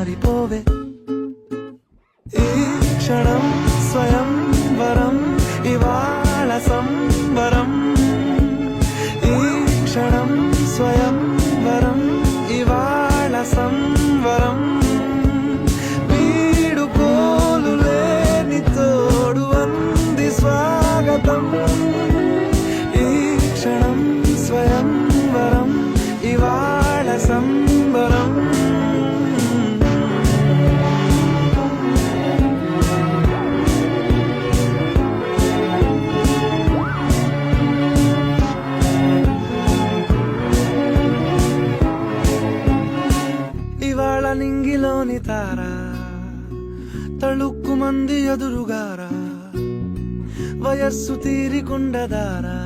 మారిపోవే. ఈ క్షణం స్వయం వరం, ఇవాళ సంబరం. ఈ క్షణం స్వయం వరం, ఇవాళ సంబరం. వీడుకోలు లేని తోడు అంది స్వాగతం. ఈ క్షణం స్వయం వరం, ఇవాళ సంబరం. ఇవాళ నింగిలోని తార తళుక్కు మంది ఎదురుగారా, వయస్సు తీరికుండదారా.